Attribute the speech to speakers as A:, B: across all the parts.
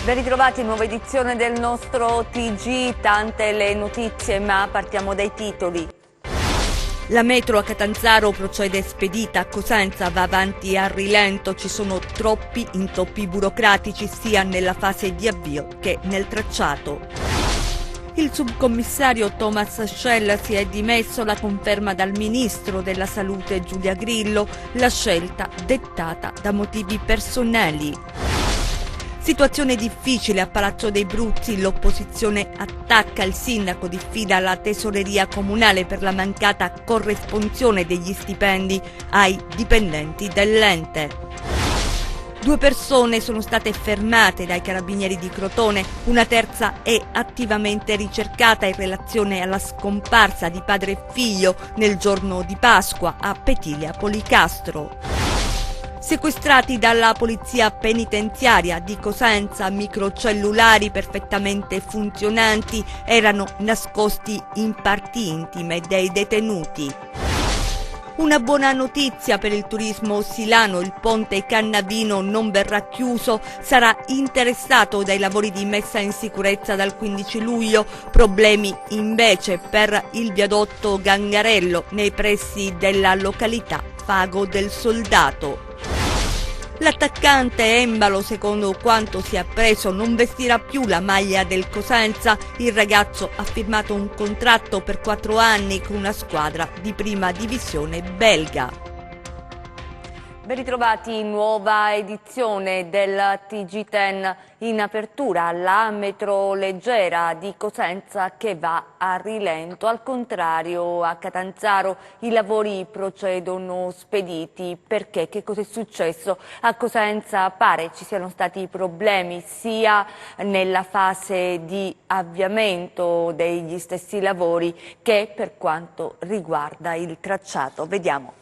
A: Ben ritrovati, nuova edizione del nostro TG, tante le notizie, ma partiamo dai titoli. La metro a Catanzaro procede spedita, Cosenza va avanti a rilento, ci sono troppi intoppi burocratici sia nella fase di avvio che nel tracciato. Il subcommissario Thomas Schell si è dimesso, la conferma dal ministro della Salute Giulia Grillo, la scelta dettata da motivi personali. Situazione difficile a Palazzo dei Bruzzi, l'opposizione attacca, il sindaco diffida la tesoreria comunale per la mancata corresponsione degli stipendi ai dipendenti dell'ente. 2 persone sono state fermate dai carabinieri di Crotone, una terza è attivamente ricercata in relazione alla scomparsa di padre e figlio nel giorno di Pasqua a Petilia Policastro. Sequestrati dalla polizia penitenziaria di Cosenza, microcellulari perfettamente funzionanti erano nascosti in parti intime dei detenuti. Una buona notizia per il turismo silano, il ponte Cannavino non verrà chiuso, sarà interessato dai lavori di messa in sicurezza dal 15 luglio, problemi invece per il viadotto Gangarello nei pressi della località Fago del Soldato. L'attaccante Embalo, secondo quanto si è appreso, non vestirà più la maglia del Cosenza. Il ragazzo ha firmato un contratto per 4 anni con una squadra di prima divisione belga. Ben ritrovati, nuova edizione del TG10 in apertura, la metro leggera di Cosenza che va a rilento, al contrario a Catanzaro i lavori procedono spediti. Perché? Che cosa è successo? A Cosenza pare ci siano stati problemi sia nella fase di avviamento degli stessi lavori che per quanto riguarda il tracciato. Vediamo.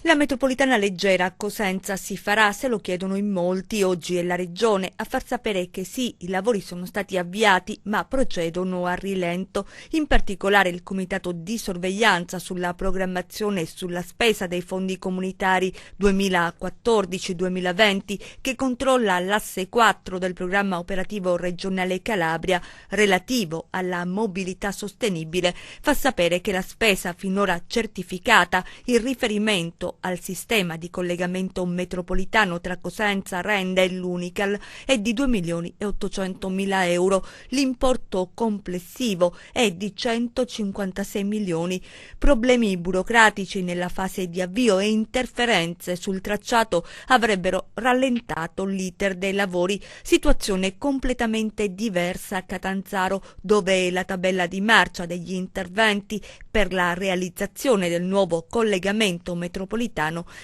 A: La metropolitana leggera a Cosenza si farà, se lo chiedono in molti. Oggi è la Regione a far sapere che sì, i lavori sono stati avviati ma procedono a rilento. In particolare il Comitato di Sorveglianza sulla programmazione e sulla spesa dei fondi comunitari 2014-2020 che controlla l'asse 4 del programma operativo regionale Calabria relativo alla mobilità sostenibile fa sapere che la spesa finora certificata, il riferimento al sistema di collegamento metropolitano tra Cosenza, Rende e l'Unical è di 2.800.000 euro. L'importo complessivo è di 156 milioni. Problemi burocratici nella fase di avvio e interferenze sul tracciato avrebbero rallentato l'iter dei lavori. Situazione completamente diversa a Catanzaro, dove la tabella di marcia degli interventi per la realizzazione del nuovo collegamento metropolitano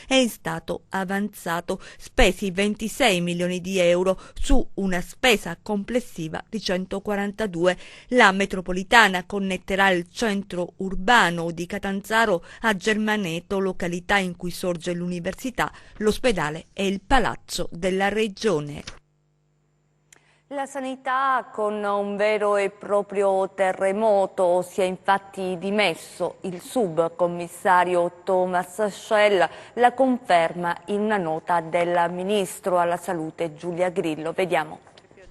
A: è stato avanzato, spesi 26 milioni di euro su una spesa complessiva di 142. La metropolitana connetterà il centro urbano di Catanzaro a Germaneto, località in cui sorge l'università, l'ospedale e il palazzo della Regione. La sanità con un vero e proprio terremoto, si è infatti dimesso il subcommissario Thomas Schell, la conferma in una nota del ministro alla salute Giulia Grillo. Vediamo.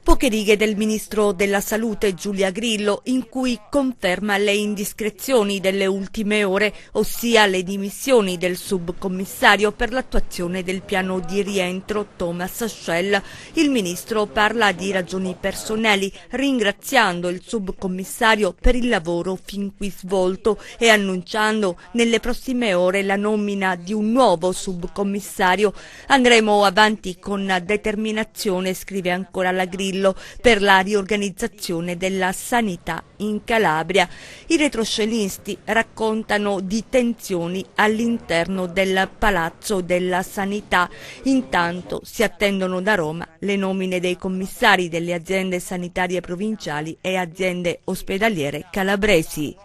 A: Poche righe del ministro della Salute Giulia Grillo in cui conferma le indiscrezioni delle ultime ore, ossia le dimissioni del subcommissario per l'attuazione del piano di rientro Thomas Schell. Il ministro parla di ragioni personali, ringraziando il subcommissario per il lavoro fin qui svolto e annunciando nelle prossime ore la nomina di un nuovo subcommissario. Andremo avanti con determinazione, scrive ancora la Grillo, per la riorganizzazione della sanità in Calabria. I retroscenisti raccontano di tensioni all'interno del Palazzo della Sanità. Intanto si attendono da Roma le nomine dei commissari delle aziende sanitarie provinciali e aziende ospedaliere calabresi.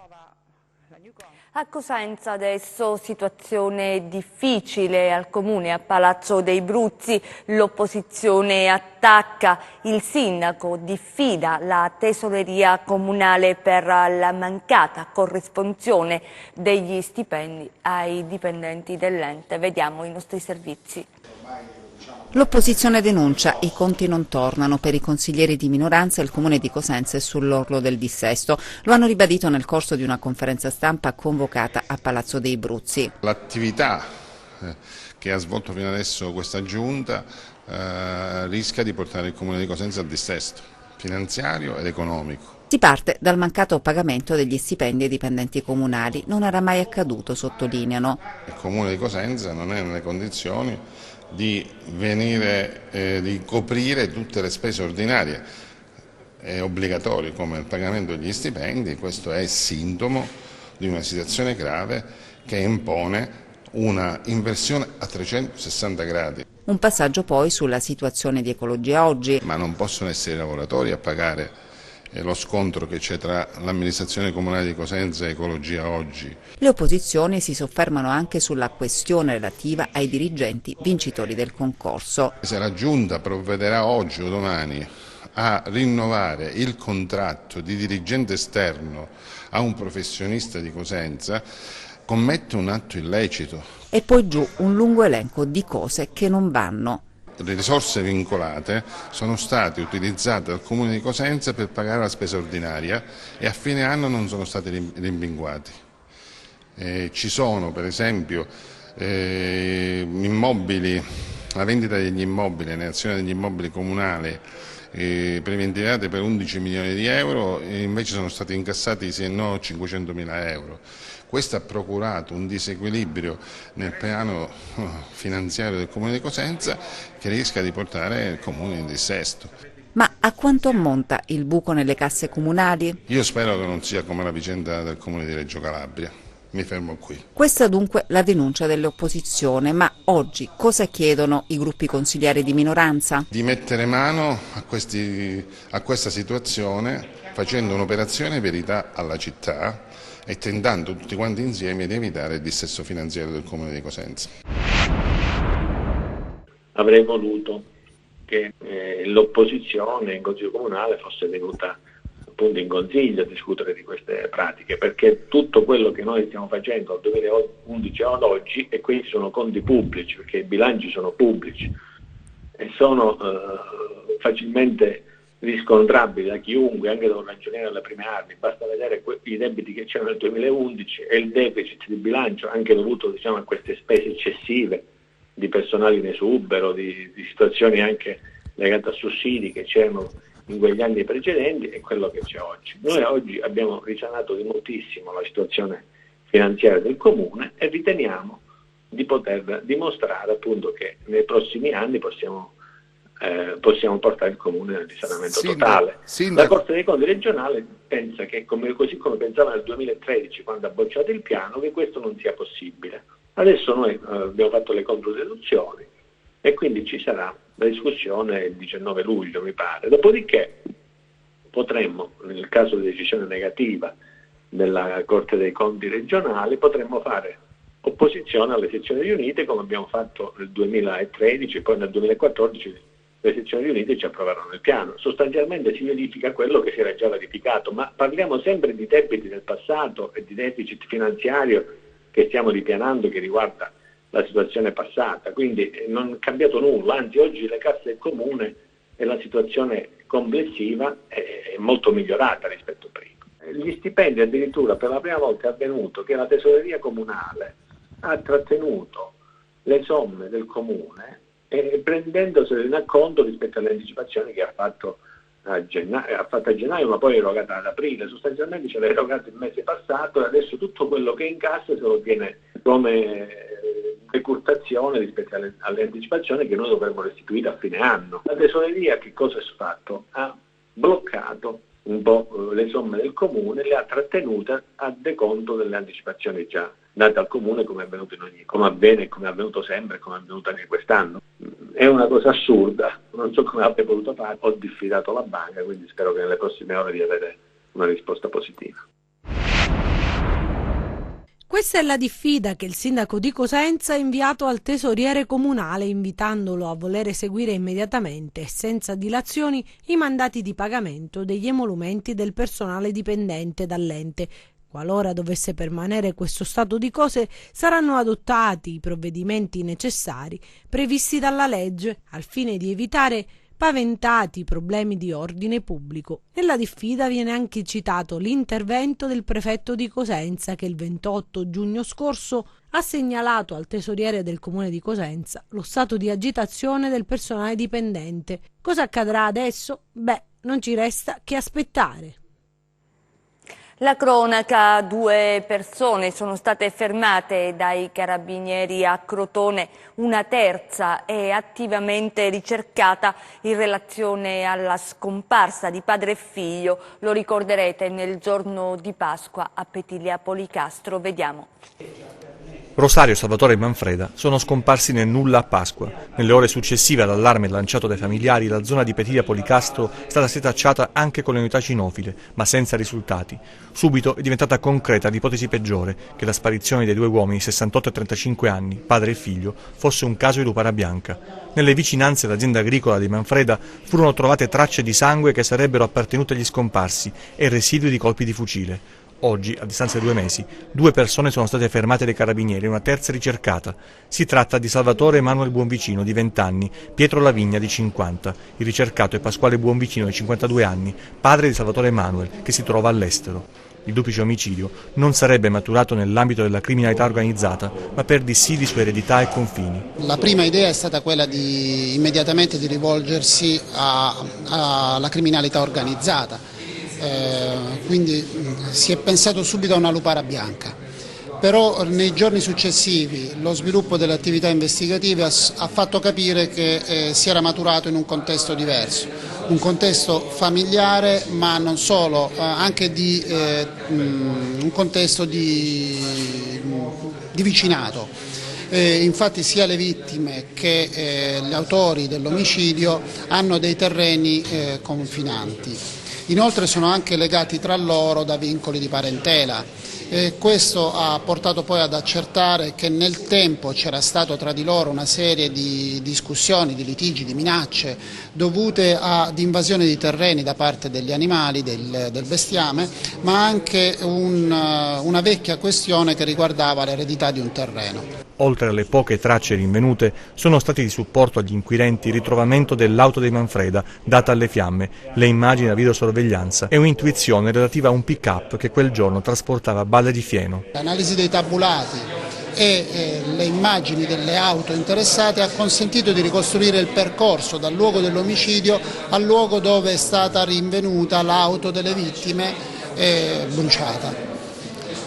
A: A Cosenza adesso situazione difficile al comune, a Palazzo dei Bruzzi l'opposizione attacca, il sindaco diffida la tesoreria comunale per la mancata corrispondenza degli stipendi ai dipendenti dell'ente. Vediamo i nostri servizi.
B: Ormai diciamo L'opposizione denuncia i conti non tornano. Per i consiglieri di minoranza il comune di Cosenza è sull'orlo del dissesto. Lo hanno ribadito nel corso di una conferenza stampa convocata a Palazzo dei Bruzzi.
C: L'attività che ha svolto fino adesso questa giunta rischia di portare il comune di Cosenza al dissesto finanziario ed economico.
B: Si parte dal mancato pagamento degli stipendi ai dipendenti comunali. Non era mai accaduto, sottolineano.
C: Il comune di Cosenza non è nelle condizioni di coprire tutte le spese ordinarie e obbligatorie come il pagamento degli stipendi. Questo è sintomo di una situazione grave che impone una inversione a 360 gradi.
B: Un passaggio poi sulla situazione di Ecologia Oggi.
C: Ma non possono essere i lavoratori a pagare lo scontro che c'è tra l'amministrazione comunale di Cosenza e Ecologia Oggi.
B: Le opposizioni si soffermano anche sulla questione relativa ai dirigenti vincitori del concorso.
C: Se la Giunta provvederà oggi o domani a rinnovare il contratto di dirigente esterno a un professionista di Cosenza, commette un atto illecito.
B: E poi giù un lungo elenco di cose che non vanno.
C: Le risorse vincolate sono state utilizzate dal Comune di Cosenza per pagare la spesa ordinaria e a fine anno non sono stati rimpinguati. Ci sono per esempio immobili, la vendita degli immobili, l'azione degli immobili comunali preventivate per 11 milioni di euro e invece sono stati incassati se no 500.000 euro. Questo ha procurato un disequilibrio nel piano finanziario del Comune di Cosenza che rischia di portare il Comune in dissesto.
B: Ma a quanto ammonta il buco nelle casse comunali?
C: Io spero che non sia come la vicenda del Comune di Reggio Calabria. Mi fermo qui.
B: Questa dunque la denuncia dell'opposizione, ma oggi cosa chiedono i gruppi consigliari di minoranza?
C: Di mettere mano a questa situazione facendo un'operazione verità alla città e tentando tutti quanti insieme di evitare il dissesto finanziario del Comune di Cosenza.
D: Avrei voluto che l'opposizione in Consiglio Comunale fosse venuta appunto in Consiglio a discutere di queste pratiche, perché tutto quello che noi stiamo facendo dal 2011 ad oggi, e questi sono conti pubblici, perché i bilanci sono pubblici e sono facilmente riscontrabili da chiunque, anche da un ragioniere alle prime armi, basta vedere i debiti che c'erano nel 2011 e il deficit di bilancio anche dovuto a queste spese eccessive di personale in esubero, di situazioni anche legate a sussidi che c'erano in quegli anni precedenti e quello che c'è oggi. Noi oggi abbiamo risanato di moltissimo la situazione finanziaria del Comune e riteniamo di poter dimostrare appunto che nei prossimi anni possiamo portare il Comune nel risanamento totale. La Corte dei Conti regionale pensa che, così come pensava nel 2013 quando ha bocciato il piano, che questo non sia possibile. Adesso noi abbiamo fatto le controdeduzioni e quindi ci sarà la discussione il 19 luglio mi pare. Dopodiché potremmo, nel caso di decisione negativa della Corte dei Conti regionale, potremmo fare opposizione alle sezioni riunite come abbiamo fatto nel 2013, poi nel 2014 le sezioni riunite ci approvarono il piano. Sostanzialmente si verifica quello che si era già verificato, ma parliamo sempre di debiti del passato e di deficit finanziario che stiamo ripianando, che riguarda la situazione passata, quindi non è cambiato nulla, anzi oggi le casse del Comune e la situazione complessiva è molto migliorata rispetto a prima. Gli stipendi addirittura per la prima volta è avvenuto che la tesoreria comunale ha trattenuto le somme del Comune prendendosele in acconto rispetto alle anticipazioni che ha fatto a gennaio, ma poi erogata ad aprile. Sostanzialmente ce l'ha erogato il mese passato e adesso tutto quello che incassa se lo tiene come decurtazione rispetto alle anticipazioni che noi dovremmo restituire a fine anno. La tesoreria che cosa ha fatto? Ha bloccato un po' le somme del Comune, le ha trattenute a deconto delle anticipazioni già date al Comune, come è avvenuto come avviene, come è avvenuto sempre e come è avvenuto anche quest'anno. È una cosa assurda, non so come abbia potuto fare, ho diffidato la banca, quindi spero che nelle prossime ore di avere una risposta positiva.
E: Questa è la diffida che il sindaco di Cosenza ha inviato al tesoriere comunale, invitandolo a voler eseguire immediatamente e senza dilazioni i mandati di pagamento degli emolumenti del personale dipendente dall'ente, Qualora dovesse permanere questo stato di cose, saranno adottati i provvedimenti necessari previsti dalla legge al fine di evitare paventati problemi di ordine pubblico. Nella diffida viene anche citato l'intervento del prefetto di Cosenza che il 28 giugno scorso ha segnalato al tesoriere del comune di Cosenza lo stato di agitazione del personale dipendente. Cosa accadrà adesso? Non ci resta che aspettare.
A: La cronaca: 2 persone sono state fermate dai carabinieri a Crotone, una terza è attivamente ricercata in relazione alla scomparsa di padre e figlio. Lo ricorderete nel giorno di Pasqua a Petilia Policastro. Vediamo.
F: Rosario, Salvatore e Manfreda sono scomparsi nel nulla a Pasqua. Nelle ore successive all'allarme lanciato dai familiari, la zona di Petilia Policastro è stata setacciata anche con le unità cinofile, ma senza risultati. Subito è diventata concreta l'ipotesi peggiore, che la sparizione dei 2 uomini, 68 e 35 anni, padre e figlio, fosse un caso di lupara bianca. Nelle vicinanze dell'azienda agricola di Manfreda furono trovate tracce di sangue che sarebbero appartenute agli scomparsi e residui di colpi di fucile. Oggi, a distanza di 2 mesi, 2 persone sono state fermate dai carabinieri e una terza ricercata. Si tratta di Salvatore Emanuele Buonvicino, di 20 anni, Pietro Lavigna, di 50. Il ricercato è Pasquale Buonvicino, di 52 anni, padre di Salvatore Emanuele, che si trova all'estero. Il duplice omicidio non sarebbe maturato nell'ambito della criminalità organizzata, ma per dissidi su eredità e confini.
G: La prima idea è stata quella di immediatamente di rivolgersi alla criminalità organizzata. Quindi si è pensato subito a una lupara bianca, però nei giorni successivi lo sviluppo delle attività investigative ha fatto capire che si era maturato in un contesto diverso, un contesto familiare, ma non solo, anche un contesto di vicinato. Infatti sia le vittime che gli autori dell'omicidio hanno dei terreni confinanti. Inoltre sono anche legati tra loro da vincoli di parentela. Questo ha portato poi ad accertare che nel tempo c'era stato tra di loro una serie di discussioni, di litigi, di minacce dovute ad invasione di terreni da parte degli animali, del bestiame, ma anche una vecchia questione che riguardava l'eredità di un terreno.
F: Oltre alle poche tracce rinvenute, sono stati di supporto agli inquirenti il ritrovamento dell'auto dei Manfreda data alle fiamme, le immagini da videosorveglianza e un'intuizione relativa a un pick-up che quel giorno trasportava balle di fieno.
G: L'analisi dei tabulati e le immagini delle auto interessate ha consentito di ricostruire il percorso dal luogo dell'omicidio al luogo dove è stata rinvenuta l'auto delle vittime bruciata.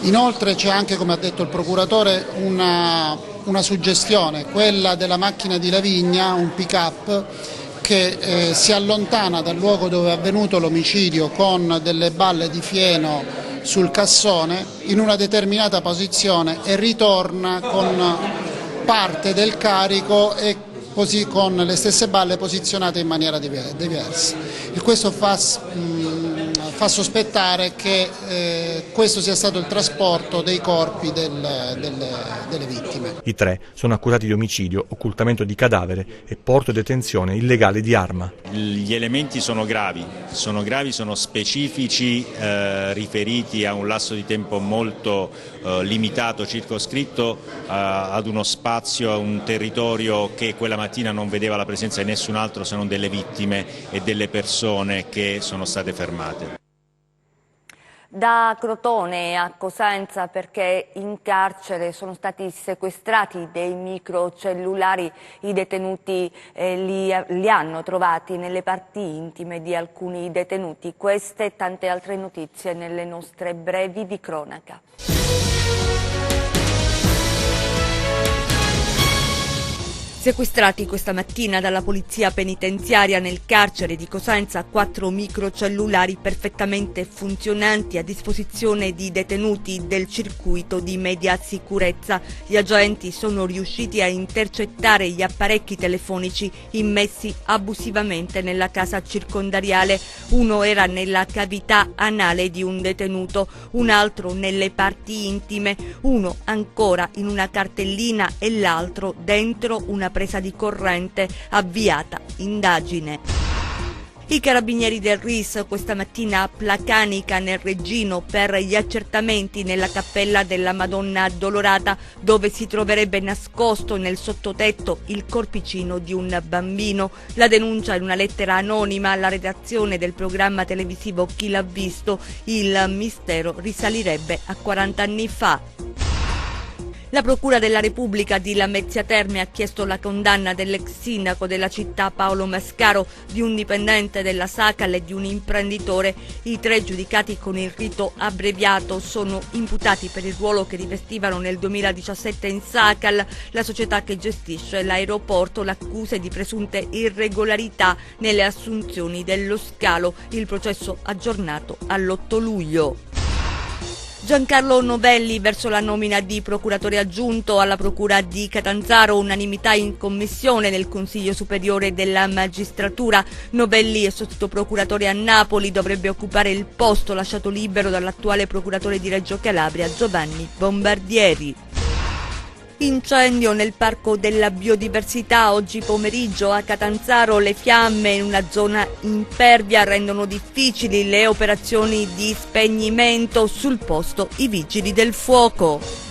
G: Inoltre c'è anche, come ha detto il procuratore, una suggestione, quella della macchina di Lavigna, un pick-up che si allontana dal luogo dove è avvenuto l'omicidio con delle balle di fieno sul cassone in una determinata posizione e ritorna con parte del carico e così con le stesse balle posizionate in maniera diversa. Questo fa sospettare che questo sia stato il trasporto dei corpi delle vittime.
F: I 3 sono accusati di omicidio, occultamento di cadavere e porto e detenzione illegale di arma.
H: Gli elementi sono gravi, sono specifici, riferiti a un lasso di tempo molto limitato, circoscritto ad uno spazio, a un territorio che quella mattina non vedeva la presenza di nessun altro se non delle vittime e delle persone che sono state fermate.
A: Da Crotone a Cosenza, perché in carcere sono stati sequestrati dei microcellulari, i detenuti li hanno trovati nelle parti intime di alcuni detenuti. Queste e tante altre notizie nelle nostre brevi di cronaca. Sequestrati questa mattina dalla polizia penitenziaria nel carcere di Cosenza 4 microcellulari perfettamente funzionanti a disposizione di detenuti del circuito di media sicurezza. Gli agenti sono riusciti a intercettare gli apparecchi telefonici immessi abusivamente nella casa circondariale. Uno era nella cavità anale di un detenuto, un altro nelle parti intime, uno ancora in una cartellina e l'altro dentro una presa di corrente. Avviata indagine. I carabinieri del RIS questa mattina a Placanica nel Reggino per gli accertamenti nella cappella della Madonna Addolorata, dove si troverebbe nascosto nel sottotetto il corpicino di un bambino. La denuncia in una lettera anonima alla redazione del programma televisivo Chi l'ha visto. Il mistero risalirebbe a 40 anni fa. La Procura della Repubblica di Lamezia Terme ha chiesto la condanna dell'ex sindaco della città Paolo Mascaro, di un dipendente della Sacal e di un imprenditore. I 3 giudicati con il rito abbreviato sono imputati per il ruolo che rivestivano nel 2017 in Sacal, la società che gestisce l'aeroporto. L'accusa è di presunte irregolarità nelle assunzioni dello scalo. Il processo aggiornato all'8 luglio. Giancarlo Novelli verso la nomina di procuratore aggiunto alla procura di Catanzaro, unanimità in commissione nel Consiglio Superiore della Magistratura. Novelli è sottoprocuratore a Napoli, dovrebbe occupare il posto lasciato libero dall'attuale procuratore di Reggio Calabria Giovanni Bombardieri. Incendio nel Parco della Biodiversità oggi pomeriggio a Catanzaro. Le fiamme in una zona impervia rendono difficili le operazioni di spegnimento. Sul posto i vigili del fuoco.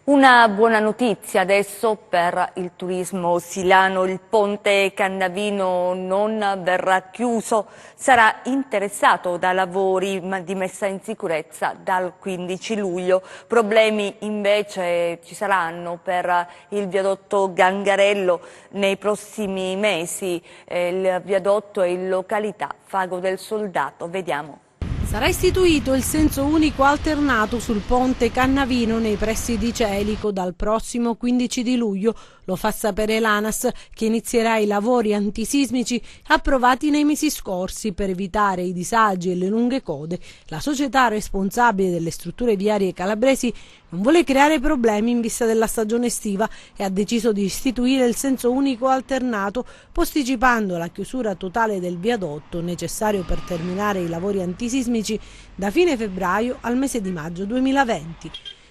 A: Una buona notizia adesso per il turismo silano: il ponte Cannavino non verrà chiuso, sarà interessato da lavori di messa in sicurezza dal 15 luglio. Problemi invece ci saranno per il viadotto Gangarello nei prossimi mesi. Il viadotto è in località Fago del Soldato. Vediamo.
E: Sarà istituito il senso unico alternato sul ponte Cannavino nei pressi di Celico dal prossimo 15 di luglio. Lo fa sapere l'ANAS, che inizierà i lavori antisismici approvati nei mesi scorsi per evitare i disagi e le lunghe code. La società responsabile delle strutture viarie calabresi non vuole creare problemi in vista della stagione estiva e ha deciso di istituire il senso unico alternato, posticipando la chiusura totale del viadotto necessario per terminare i lavori antisismici da fine febbraio al mese di maggio 2020.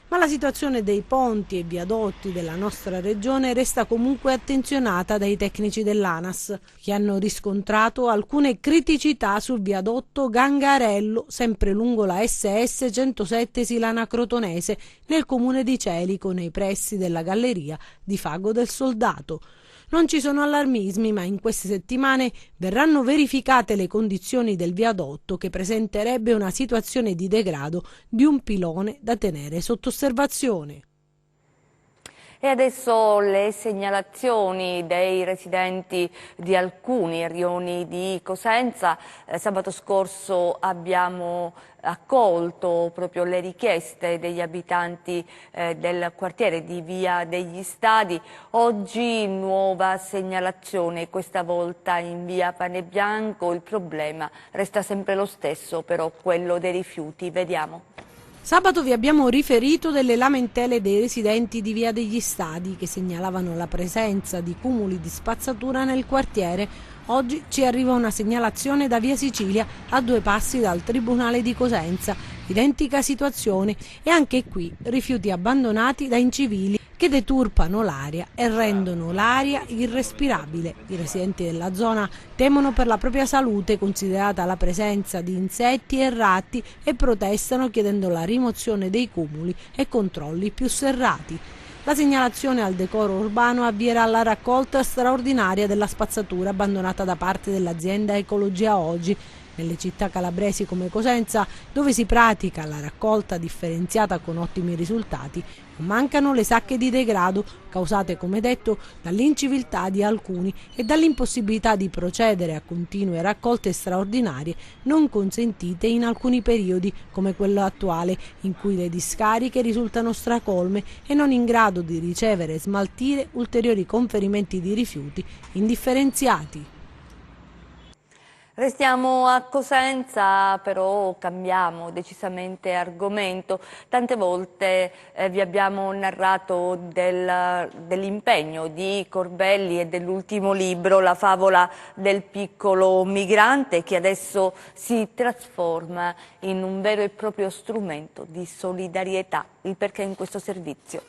E: Ma la situazione dei ponti e viadotti della nostra regione resta comunque attenzionata dai tecnici dell'ANAS, che hanno riscontrato alcune criticità sul viadotto Gangarello, sempre lungo la SS 107 Silana Crotonese, nel comune di Celico, nei pressi della galleria di Fago del Soldato. Non ci sono allarmismi, ma in queste settimane verranno verificate le condizioni del viadotto, che presenterebbe una situazione di degrado di un pilone da tenere sotto osservazione.
A: E adesso le segnalazioni dei residenti di alcuni rioni di Cosenza. Sabato scorso abbiamo accolto proprio le richieste degli abitanti del quartiere di Via degli Stadi. Oggi nuova segnalazione, questa volta in Via Panebianco. Il problema resta sempre lo stesso, però quello dei rifiuti. Vediamo.
E: Sabato vi abbiamo riferito delle lamentele dei residenti di Via degli Stadi, che segnalavano la presenza di cumuli di spazzatura nel quartiere. Oggi ci arriva una segnalazione da Via Sicilia, a 2 passi dal Tribunale di Cosenza. Identica situazione, e anche qui rifiuti abbandonati da incivili che deturpano l'aria e rendono l'aria irrespirabile. I residenti della zona temono per la propria salute, considerata la presenza di insetti e ratti, e protestano chiedendo la rimozione dei cumuli e controlli più serrati. La segnalazione al decoro urbano avvierà la raccolta straordinaria della spazzatura abbandonata da parte dell'azienda Ecologia Oggi. Nelle città calabresi come Cosenza, dove si pratica la raccolta differenziata con ottimi risultati, non mancano le sacche di degrado, causate, come detto, dall'inciviltà di alcuni e dall'impossibilità di procedere a continue raccolte straordinarie non consentite in alcuni periodi, come quello attuale, in cui le discariche risultano stracolme e non in grado di ricevere e smaltire ulteriori conferimenti di rifiuti indifferenziati.
A: Restiamo a Cosenza, però cambiamo decisamente argomento. Tante volte vi abbiamo narrato dell'impegno di Corbelli e dell'ultimo libro, La favola del piccolo migrante, che adesso si trasforma in un vero e proprio strumento di solidarietà. Il perché in questo servizio.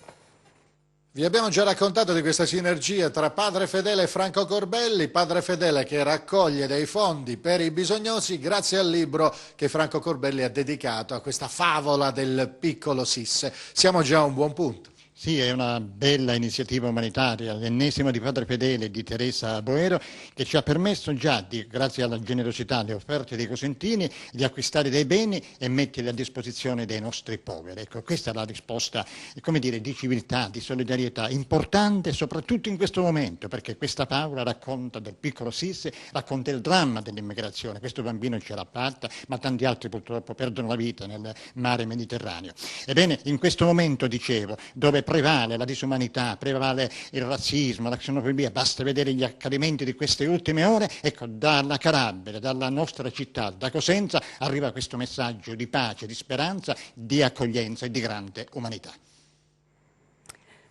I: Vi abbiamo già raccontato di questa sinergia tra Padre Fedele e Franco Corbelli, Padre Fedele che raccoglie dei fondi per i bisognosi grazie al libro che Franco Corbelli ha dedicato a questa favola del piccolo Sisse. Siamo già a un buon punto.
J: Sì, è una bella iniziativa umanitaria, l'ennesima di Padre Fedele e di Teresa Boero, che ci ha permesso già, grazie alla generosità alle offerte dei cosentini, di acquistare dei beni e metterli a disposizione dei nostri poveri. Ecco, questa è la risposta, come dire, di civiltà, di solidarietà, importante soprattutto in questo momento, perché questa favola racconta del piccolo Sisse, racconta il dramma dell'immigrazione. Questo bambino ce l'ha fatta, ma tanti altri purtroppo perdono la vita nel mare Mediterraneo. Ebbene, in questo momento, dicevo, dove prevale la disumanità, prevale il razzismo, la xenofobia, basta vedere gli accadimenti di queste ultime ore, ecco, dalla Calabria, dalla nostra città, da Cosenza, arriva questo messaggio di pace, di speranza, di accoglienza e di grande umanità.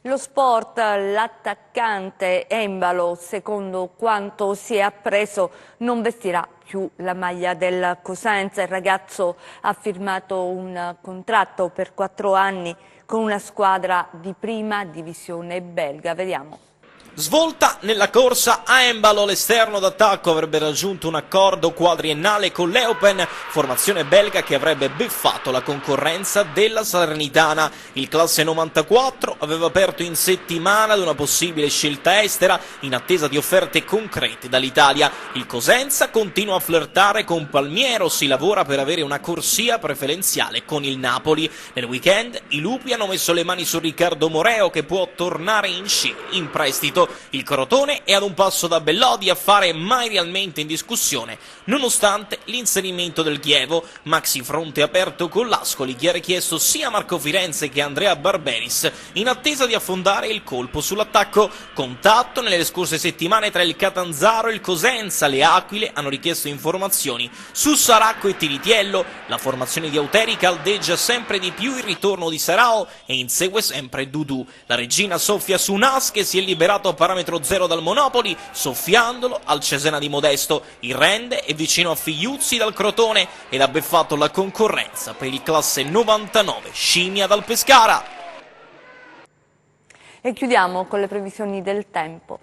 A: Lo sport, l'attaccante Embalo, secondo quanto si è appreso, non vestirà più la maglia del Cosenza. Il ragazzo ha firmato un contratto per 4 anni con una squadra di prima divisione belga. Vediamo.
K: Svolta nella corsa a Embalo, l'esterno d'attacco avrebbe raggiunto un accordo quadriennale con l'Eupen, formazione belga che avrebbe beffato la concorrenza della Salernitana. Il classe 94 aveva aperto in settimana ad una possibile scelta estera in attesa di offerte concrete dall'Italia. Il Cosenza continua a flirtare con Palmiero, si lavora per avere una corsia preferenziale con il Napoli. Nel weekend i lupi hanno messo le mani su Riccardo Moreo che può tornare in sci in prestito. Il Crotone è ad un passo da Bellodi, affare mai realmente in discussione, nonostante l'inserimento del Chievo. Maxi fronte aperto con l'Ascoli, che ha richiesto sia Marco Firenze che Andrea Barberis, in attesa di affondare il colpo sull'attacco. Contatto nelle scorse settimane tra il Catanzaro e il Cosenza, le Aquile hanno richiesto informazioni su Saracco e Tiritiello, la formazione di Auteri caldeggia sempre di più il ritorno di Sarao e insegue sempre Dudu. La regina soffia su Nas che si è liberato a parametro zero dal Monopoli, soffiandolo al Cesena di Modesto. Il Rende è vicino a Figliuzzi dal Crotone ed ha beffato la concorrenza per il classe 99 Scimmia dal Pescara.
A: E chiudiamo con le previsioni del tempo.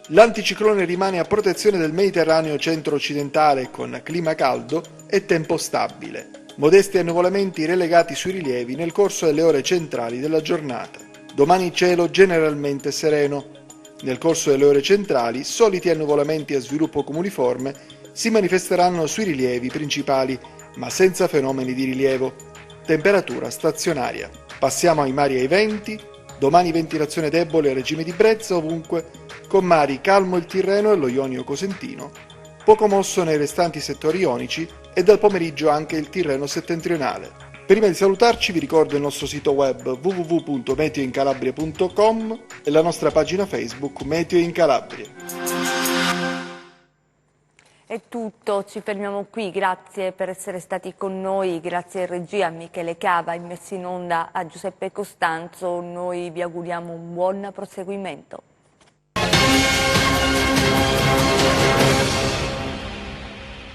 L: L'anticiclone rimane a protezione del Mediterraneo centro-occidentale con clima caldo e tempo stabile. Modesti annuvolamenti relegati sui rilievi nel corso delle ore centrali della giornata. Domani cielo generalmente sereno. Nel corso delle ore centrali, soliti annuvolamenti a sviluppo comuniforme si manifesteranno sui rilievi principali, ma senza fenomeni di rilievo. Temperatura stazionaria. Passiamo ai mari e ai venti. Domani ventilazione debole a regime di brezza ovunque, con mari calmo il Tirreno e lo Ionio Cosentino, poco mosso nei restanti settori ionici e dal pomeriggio anche il Tirreno settentrionale. Prima di salutarci vi ricordo il nostro sito web www.meteoincalabria.com e la nostra pagina Facebook Meteo in Calabria.
A: È tutto, ci fermiamo qui, grazie per essere stati con noi, grazie in regia a Michele Cava, immesso in onda a Giuseppe Costanzo, noi vi auguriamo un buon proseguimento.